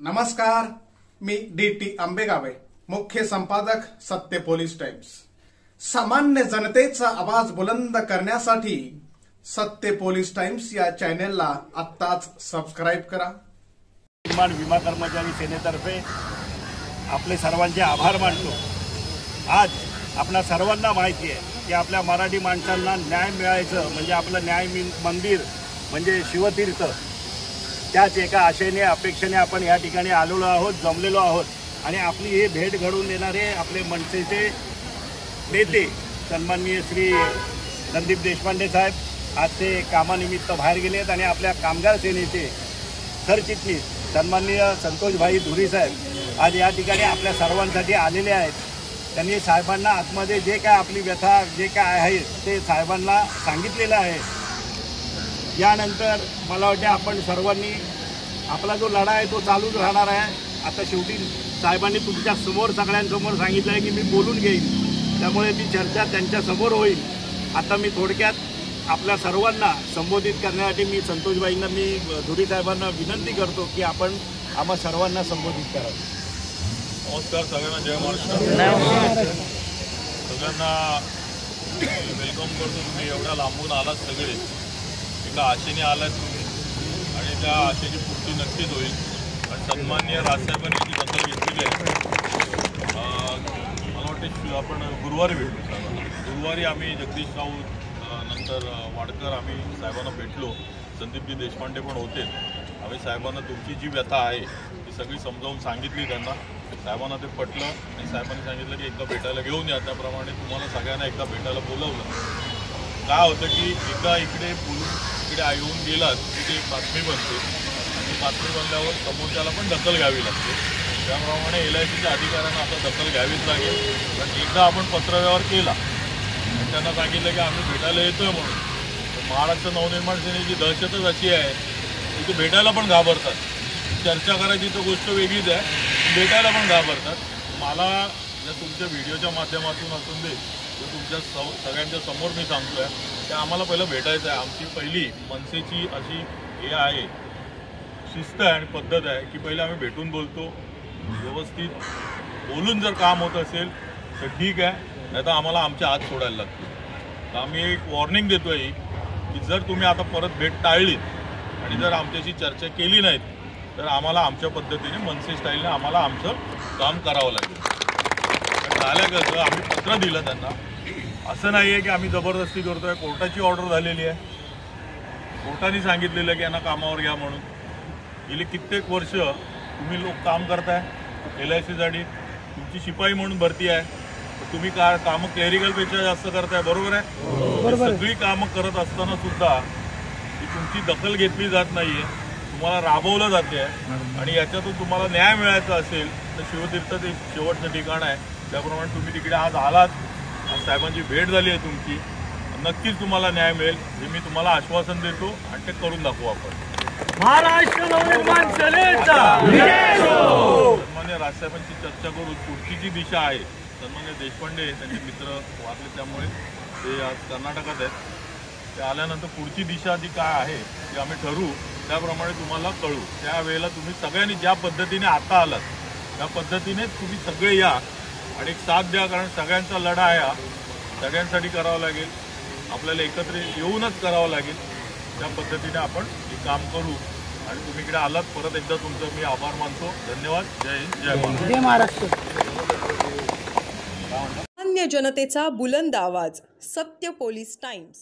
नमस्कार, मी डी.टी. आंबेगावे, मुख्य संपादक सत्य पोलीस टाइम्स। सामान्य जनतेचा आवाज बुलंद करण्यासाठी सत्य पोलीस टाइम्स या चॅनेलला आत्ताच सबस्क्राइब करा। विमा कर्मचारी सेनेतर्फे आपले सर्वांचे आभार मानतो। आज आपल्या सर्वांना माहिती आहे की आपल्या मराठी माणसांना न्याय मिळायचं म्हणजे आपलं न्याय मंदिर म्हणजे शिवतीर्थ, त्याच एका आशेने अपेक्षेने आपण या ठिकाणी आलेलो आहोत, जमलेलो आहोत। आणि आपली हे भेट घडवून देणारे आपले मनसेचे नेते सन्माननीय श्री रणदीप देशपांडे साहेब आज ते कामानिमित्त बाहेर गेलेत आणि आपल्या कामगार सेनेचे सरचिटणीस सन्माननीय संतोषभाई धुरी साहेब आज या ठिकाणी आपल्या सर्वांसाठी आलेले आहेत। त्यांनी साहेबांना आतमध्ये जे काय आपली व्यथा जे काय आहे ते साहेबांना सांगितलेलं आहे। यानंतर मला वाटते आपण सर्वांनी आपला जो लढा आहे तो चालूच राहणार आहे। आता शेवटी साहेबांनी तुमच्या समोर सगळ्यांसमोर सांगितलं आहे की मी बोलून घेईन, त्यामुळे ती चर्चा त्यांच्यासमोर होईल। आता मी थोडक्यात आपल्या सर्वांना संबोधित करण्यासाठी मी संतोषबाईंना मी धुरी साहेबांना विनंती करतो की आपण आम्हा सर्वांना संबोधित करावं। नमस्कार सगळ्यांना, जय महाराष्ट्र। सगळ्यांना वेलकम करतो। तुम्ही एवढ्या लांबून आलात, सगळे एका आशेने आलात तुम्ही आणि त्या आशेची पूर्ती नक्कीच होईल। आणि सन्माननीय राजसाहेबांनी जी दखल घेतलेली आहे, मला वाटते आपण गुरुवारी भेटलो। गुरुवारी आम्ही जगदीश राऊत नंतर वाडकर आम्ही साहेबांना भेटलो, संदीपजी देशपांडे पण होते। आम्ही साहेबांना तुमची जी व्यथा आहे ती सगळी समजावून सांगितली त्यांना। साहेबांना ते पटलं आणि साहेबांनी सांगितलं की एकदा भेटायला घेऊन या। त्याप्रमाणे तुम्हाला सगळ्यांना एकदा भेटायला बोलावलं। काय होतं की एकदा इकडे बोलून इकडे येऊन गेलात की ते बातमी बनते आणि बातमी बनल्यावर समोरच्याला पण दखल घ्यावी लागते। त्याप्रमाणे LICच्या अधिकाऱ्यांना आता दखल घ्यावीच लागेल। कारण एकदा आपण पत्रव्यवहार केला आणि त्यांना सांगितलं की आम्ही भेटायला येतोय म्हणून, महाराष्ट्र नवनिर्माण सेनेची दहशतच अशी आहे की ते भेटायला पण घाबरतात। चर्चा करायची तर गोष्ट वेगळीच आहे, भेटायला पण घाबरतात। मला या तुमच्या व्हिडिओच्या माध्यमातून असून दे तर तुमच्या सगळ्यांच्या समोर मी सांगतोय की आम्हाला पहिलं भेटायचं आहे। आमची पहिली मनसेची अशी हे आहे, शिस्त आहे आणि पद्धत आहे की पहिले आम्ही भेटून बोलतो, व्यवस्थित बोलून जर काम होत असेल तर ठीक आहे, नाही तर आम्हाला आमच्या हात सोडायला लागते। तर आम्ही एक वॉर्निंग देतोय की जर तुम्ही आता परत भेट टाळलीत आणि जर आमच्याशी चर्चा केली नाहीत तर आम्हाला आमच्या पद्धतीने मनसे स्टाईलने आम्हाला आमचं काम करावं लागेल। झालं कसं, आम्ही पत्र दिलं त्यांना, असं नाही आहे की आम्ही जबरदस्ती करतोय। कोर्टाची ऑर्डर झालेली आहे, कोर्टाने सांगितलेलं की यांना कामावर घ्या म्हणून। गेली कित्येक वर्ष तुम्ही लोक काम करताय LICसाठी, तुमची शिपाई म्हणून भरती आहे, तर तुम्ही कामं क्लेरिकलपेक्षा जास्त करताय, बरोबर आहे? सगळी कामं करत असताना सुद्धा ती तुमची दखल घेतली जात नाहीये, तुम्हाला राबवलं जाते आहे। आणि याच्यातून तुम्हाला न्याय मिळायचा असेल तर शिवतीर्थ ते शेवटचं ठिकाण आहे। त्याप्रमाणे तुम्ही तिकडे आज आलात, आज साहेबांची भेट झाली आहे तुमची, नक्कीच तुम्हाला न्याय मिळेल हे मी तुम्हाला आश्वासन देतो आणि ते करून दाखवू आपण। महाराष्ट्र नवनिर्माण सेनेचा सन्मान्य राजसाहेबांची चर्चा करून पुढची जी दिशा आहे, सन्मान्य देशपांडे त्यांचे मित्र वारले त्यामुळे ते आज कर्नाटकात आहेत, ते आल्यानंतर पुढची दिशा जी काय आहे ती आम्ही ठरवू, त्याप्रमाणे तुम्हाला कळू। त्यावेळेला तुम्ही सगळ्यांनी ज्या पद्धतीने आता आलात त्या पद्धतीने तुम्ही सगळे या आणि एक साथ द्या, कारण सगळ्यांचा लढा आहे, सगळ्यांसाठी करावा लागेल, आपल्याला एकत्र येऊनच करावं लागेल। त्या पद्धतीने आपण हे काम करू आणि तुम्ही इकडे आलात, परत एकदा तुमचं मी आभार मानतो। धन्यवाद। जय हिंद, जय महाराष्ट्र। सामान्य जनतेचा बुलंद आवाज, सत्य पोलीस टाइम्स।